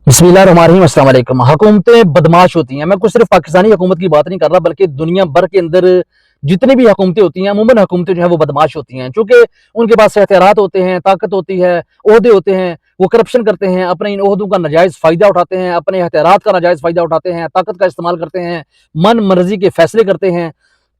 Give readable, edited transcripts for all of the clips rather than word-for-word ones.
बिस्मिल्लाहिर्रहमानिर्रहीम, अस्सलाम वालेकुम। हुकूमतें बदमाश होती हैं। मैं कुछ सिर्फ पाकिस्तानी हुकूमत की बात नहीं कर रहा, बल्कि दुनिया भर के अंदर जितनी भी हुकूमतें होती हैं, अमूमन हुकूमतें जो है वो बदमाश होती हैं, क्योंकि उनके पास इख्तियारात होते हैं, ताकत होती है, ओहदे होते हैं, वो करप्शन करते हैं, अपने इन ओहदों का नाजायज़ फ़ायदा उठाते हैं, अपने इख्तियारात का नाजायज़ फ़ायदा उठाते हैं, ताकत का इस्तेमाल करते हैं, मन मर्जी के फैसले करते हैं।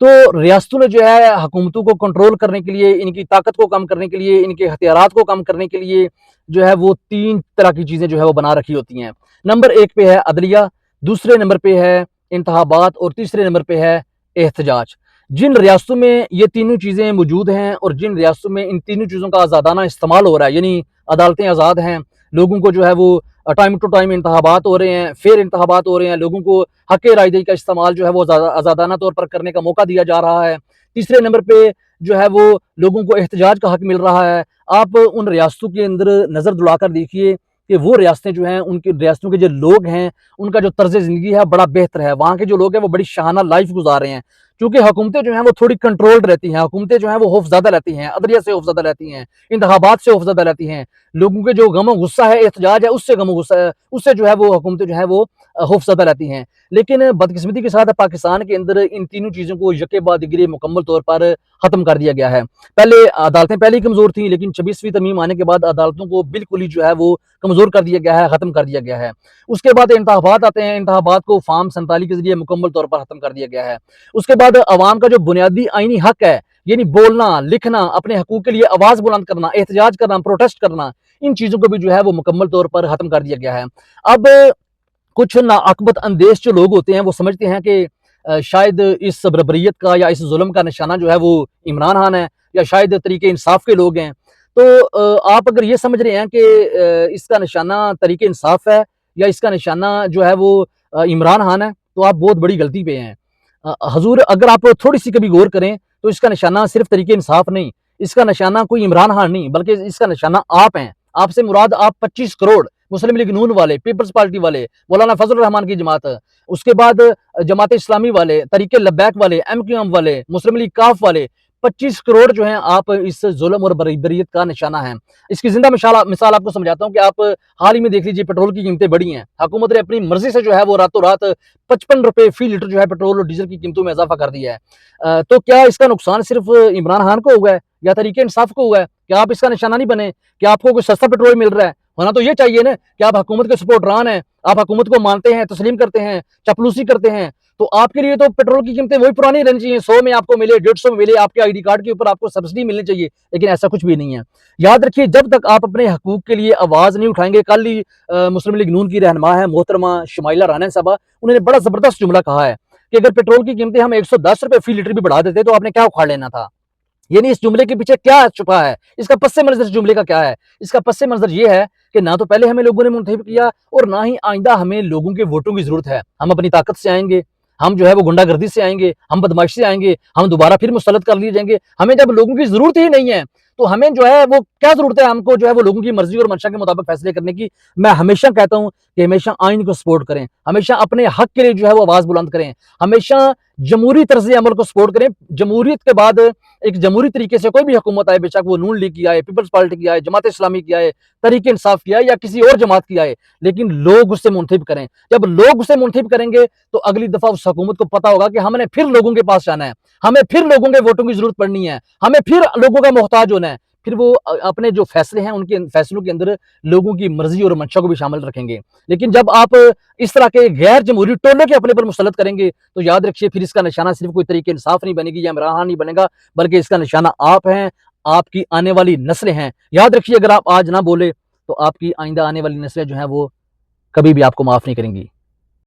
तो रियासतों ने जो है हुकूमतों को कंट्रोल करने के लिए, इनकी ताकत को कम करने के लिए, इनके हथियारात को कम करने के लिए जो है वो 3 तरह की चीज़ें जो है वो बना रखी होती हैं। नंबर 1 पे है अदलिया, दूसरे नंबर पे है इंतखाबात और तीसरे नंबर पे है एहतजाज। जिन रियासतों में ये तीनों चीज़ें मौजूद हैं और जिन रियासतों में इन तीनों चीज़ों का आज़ादाना इस्तेमाल हो रहा है, यानी अदालतें आज़ाद हैं, लोगों को जो है वो टाइम टू टाइम इंतखाबात हो रहे हैं, फेयर इंतखाबात हो रहे हैं, लोगों को हक़ रायदही का इस्तेमाल जो है वो आज़ादाना तौर पर करने का मौका दिया जा रहा है। तीसरे नंबर पे जो है वो लोगों को एहतजाज का हक़ मिल रहा है। आप उन रियासतों के अंदर नज़र दौड़ाकर देखिए कि वो रियासतें जो हैं, उनकी रियासतों के जो लोग हैं, उनका जो तर्ज़ ज़िंदगी है बड़ा बेहतर है। वहाँ के जो लोग हैं वो बड़ी शाहाना लाइफ़ गुज़ार रहे हैं। चूँकि हुकूमतें जो हैं वो थोड़ी कंट्रोल्ड रहती हैं, हुकूमतें जो हैं वो खौफ़ज़्यादा रहती हैं, अदलिया से खौफ़ज़्यादा रहती हैं, इंतखाबात से खौफ़ज़्यादा रहती हैं। लोगों के जो गम और गुस्सा है, एहतजाज है, उससे गम और गुस्सा है, उससे जो है वो हुकूमतें जो हैं वो खौफ़ज़्यादा रहती हैं। लेकिन बदकिस्मती के साथ पाकिस्तान के अंदर इन तीनों चीज़ों को यके बाद दिगरे मुकम्मल तौर पर ख़त्म कर दिया गया है। पहले अदालतें पहले ही कमज़ोर थीं, लेकिन 26वीं तरमीम आने के बाद अदालतों को बिल्कुल ही जो है वो कमज़ोर कर दिया गया है, ख़त्म कर दिया गया है। उसके बाद इंतखाबात आते हैं, इंतखाबात को फ़ॉर्म 47 के ज़रिए मुकम्मल तौर पर ख़त्म कर दिया गया है। उसके बाद अवाम का जो बुनियादी आइनी हक़ है, यानी बोलना, लिखना, अपने हकूक़ के लिए आवाज़ बुलंद करना, एहतजाज करना, प्रोटेस्ट करना, इन चीज़ों को भी जो है वो मुकम्मल तौर पर ख़त्म कर दिया गया है। अब कुछ नाअक्बत अंदेश जो लोग होते हैं वो समझते हैं कि शायद इस बर्बरियत का या इस जुल्म का निशाना जो है वो इमरान खान है, या शायद तरीके इंसाफ के लोग हैं। तो आप अगर ये समझ रहे हैं कि इसका निशाना तरीके इंसाफ है या इसका निशाना जो है वो इमरान खान है, तो आप बहुत बड़ी गलती पे हैं। हजूर, अगर आप थोड़ी सी कभी गौर करें तो इसका निशाना सिर्फ तरीके इंसाफ नहीं, इसका निशाना कोई इमरान खान नहीं, बल्कि इसका निशाना आप हैं। आपसे मुराद आप 25 करोड़ मुस्लिम लीग नून वाले, पीपल्स पार्टी वाले, मौलाना फजल रहमान की जमात, उसके बाद जमात इस्लामी वाले, तरीके लब्बैक वाले, MQM वाले, मुस्लिम लीग काफ वाले, 25 करोड़ जो हैं आप इस जुल्म और बर्बरियत का निशाना हैं। इसकी जिंदा मिसाल आपको समझाता हूँ कि आप हाल ही में देख लीजिए, पेट्रोल की कीमतें बढ़ी हैं। हुकूमत ने अपनी मर्जी से जो है वो रातों रात 55 रुपए फी लीटर जो है पेट्रोल और डीजल की कीमतों में इजाफा कर दिया है। तो क्या इसका नुकसान सिर्फ इमरान खान को हुआ है या तरीके इंसाफ को हुआ है? क्या आप इसका निशाना नहीं बने? क्या आपको कोई सस्ता पेट्रोल मिल रहा है? होना तो ये चाहिए ना कि आप हुकूमत के सपोर्टरान हैं, आप हुकूमत को मानते हैं, तस्लीम करते हैं, चापलूसी करते हैं, तो आपके लिए तो पेट्रोल की कीमतें वही पुरानी रहनी चाहिए। 100 में आपको मिले, 150 में मिले, आपके आईडी कार्ड के ऊपर आपको सब्सिडी मिलनी चाहिए, लेकिन ऐसा कुछ भी नहीं है। याद रखिए, जब तक आप अपने हकूक के लिए आवाज़ नहीं उठाएंगे, कल ही मुस्लिम लीग नून की रहनुमा है मोहतरमा शुमाइला राना साहबा, उन्होंने बड़ा ज़बरदस्त जुमला कहा है कि अगर पेट्रोल की कीमतें हम 110 रुपए फी लीटर भी बढ़ा देते तो आपने क्या उखाड़ लेना था। यानी इस जुमले के पीछे क्या छुपा है? इसका पस्से मंज़र इस जुमले का क्या है? इसका पस्से मंज़र ये है कि ना तो पहले हमें लोगों ने मुंतखब किया और ना ही आइंदा हमें लोगों के वोटों की ज़रूरत है। हम अपनी ताकत से आएँगे, हम जो है वो गुंडागर्दी से आएँगे, हम बदमाशी से आएँगे, हम दोबारा फिर मुसल्लत कर लिए जाएँगे। हमें जब लोगों की ज़रूरत ही नहीं है, तो हमें जो है वो क्या ज़रूरत है हमको जो है वो लोगों की मर्ज़ी और मंशा के मुताबिक फ़ैसले करने की। मैं हमेशा कहता हूँ कि हमेशा आइन को सपोर्ट करें, हमेशा अपने हक़ के लिए जो है वो आवाज़ बुलंद करें, हमेशा जमहूरी तर्ज़ अमल को सपोर्ट करें। जमहूरियत के बाद एक जमहूरी तरीके से कोई भी हुकूमत आए, बेशक वो नून लीग की आए, पीपल्स पार्टी की आए, जमात इस्लामी की आए, तहरीक इंसाफ की आए या किसी और जमात की आए, लेकिन लोग उससे मुंतखब करें। जब लोग उससे मुंतखब करेंगे तो अगली दफ़ा उस हुकूमत को पता होगा कि हमने फिर लोगों के पास जाना है, हमें फिर लोगों के वोटों की ज़रूरत पड़नी है, हमें फिर लोगों का मोहताज होना है। फिर वो अपने जो फैसले हैं उनके फैसलों के अंदर लोगों की मर्जी और मंशा को भी शामिल रखेंगे। लेकिन जब आप इस तरह के गैर जमहूरी टोले के अपने पर मुसल्लत करेंगे, तो याद रखिए फिर इसका निशाना सिर्फ कोई तरीके इंसाफ नहीं बनेगी या इमरान खान नहीं बनेगा, बल्कि इसका निशाना आप हैं, आपकी आने वाली नस्लें हैं। याद रखिए, अगर आप आज ना बोले तो आपकी आइंदा आने वाली नस्लें जो हैं वो कभी भी आपको माफ़ नहीं करेंगी।